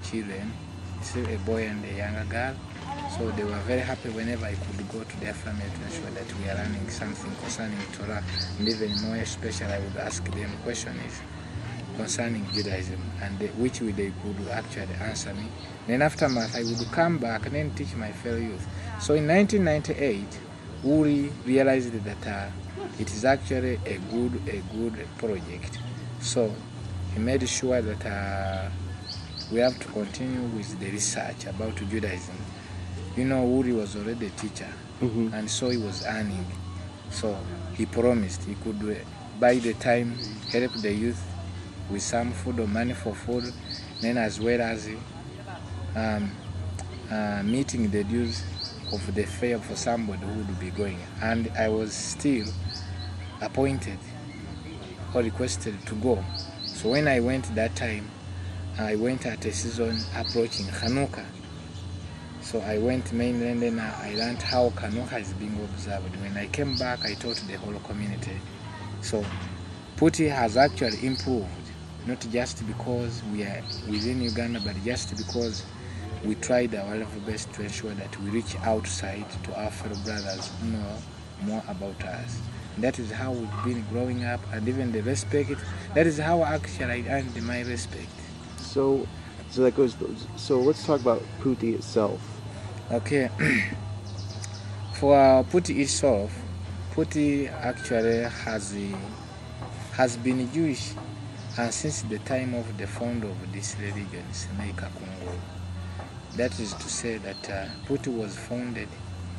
children, a boy and a younger girl. So they were very happy whenever I could go to their family to ensure that we are learning something concerning Torah. And even more especially, I would ask them questions concerning Judaism, and which they could actually answer me. Then aftermath, I would come back and then teach my fellow youth. So in 1998, Uri realized that it is actually a good project. So he made sure that we have to continue with the research about Judaism. You know, Uri was already a teacher, and so he was earning. So he promised he could, by the time, help the youth with some food or money for food, then as well as meeting the dues of the fare for somebody who would be going. And I was still appointed or requested to go. So when I went that time, I went at a season approaching Hanukkah. So I went mainland and I learned how Hanukkah is being observed. When I came back, I taught the whole community. So Putti has actually improved, not just because we are within Uganda, but just because we tried our level best to ensure that we reach outside to our fellow brothers who know more about us. And that is how we've been growing up, and even the respect, that is how actually I earned my respect. So that goes. So let's talk about Putti itself. Okay. For Putti itself, Putti actually has been Jewish, and since the time of the founder of this religion, Semeika Kunguru. That is to say that Putti was founded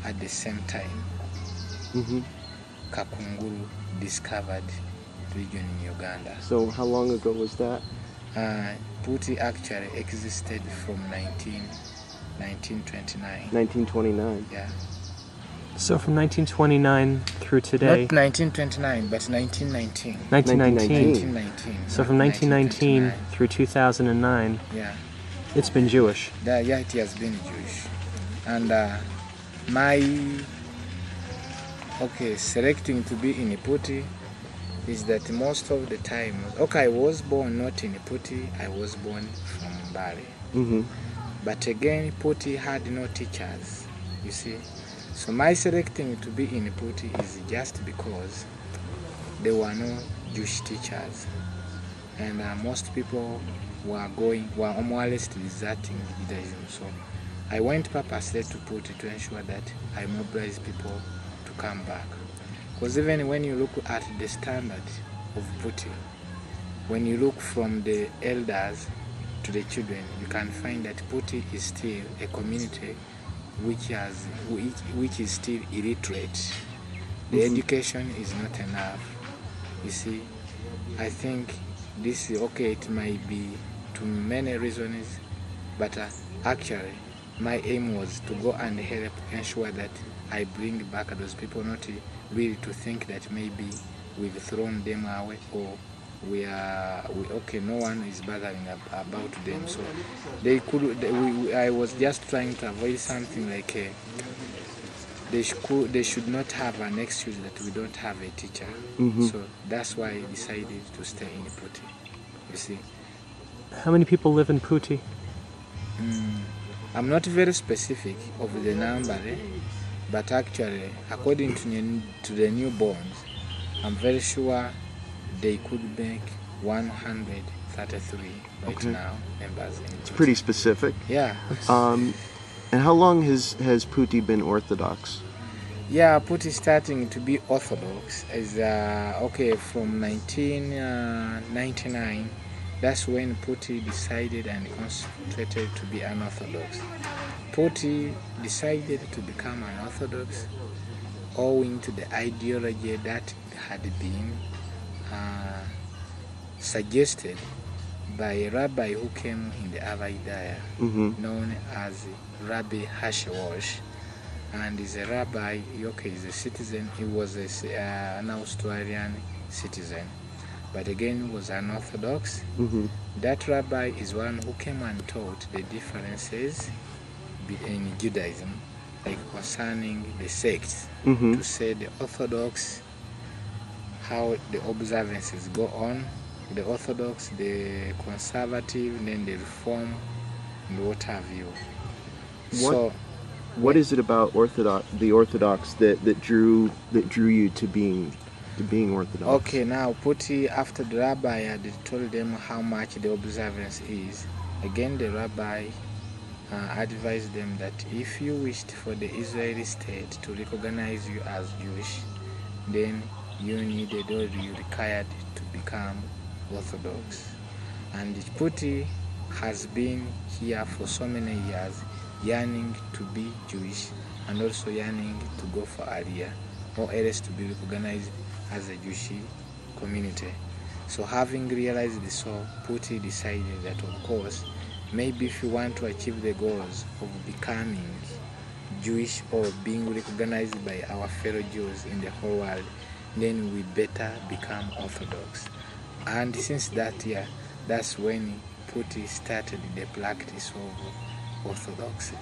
at the same time Kakunguru discovered religion in Uganda. So how long ago was that? Putti actually existed from 1929. 1929. Yeah. So from 1929 through today. Not 1929, but 1919. 1919. So from 1919 through 2009. Yeah. It's been Jewish. Yeah, it has been Jewish. And selecting to be in Putti is that most of the time, I was born not in Putti, I was born from Bali. But again, Putti had no teachers, you see. So my selecting to be in Putti is just because there were no Jewish teachers. And most people were more or less deserting Judaism. So I went purposely to Putti to ensure that I mobilize people to come back. Because even when you look at the standard of Putti, when you look from the elders to the children, you can find that Putti is still a community which is still illiterate. The education is not enough. You see, I think this is it might be to many reasons, but actually my aim was to go and help ensure that I bring back those people, not really to think that maybe we've thrown them away or no one is bothering about them. So I was just trying to avoid something like they should not have an excuse that we don't have a teacher. So that's why I decided to stay in Putti. You see. How many people live in Putti? I'm not very specific of the number, but actually, according to the newborns, I'm very sure they could make 133 right now members. It's pretty specific. Yeah. And how long has Putti been Orthodox? Yeah, Putti starting to be Orthodox is from 1999. That's when Putti decided and concentrated to be unorthodox. Putti decided to become an Orthodox owing to the ideology that had been suggested by a rabbi who came in the Avaidaya, known as Rabbi Hashawash. And he's a rabbi, he's a citizen, he was an Australian citizen, but again was unorthodox. That rabbi is one who came and taught the differences in Judaism, like concerning the sects, to say the Orthodox, how the observances go on, the Orthodox, the Conservative, and then the Reform, and what have you. What is it about the Orthodox that drew you to being Orthodox? Okay, now Putti, after the rabbi had told them how much the observance is, again the rabbi advised them that if you wished for the Israeli state to recognize you as Jewish, then you needed or you required to become Orthodox. And Putti has been here for so many years, yearning to be Jewish and also yearning to go for Aliyah, or else to be recognized as a Jewish community. So having realized this, Putti decided that, of course, maybe if you want to achieve the goals of becoming Jewish or being recognized by our fellow Jews in the whole world, then we better become Orthodox. And since that year, that's when Putti started the practice of Orthodoxy.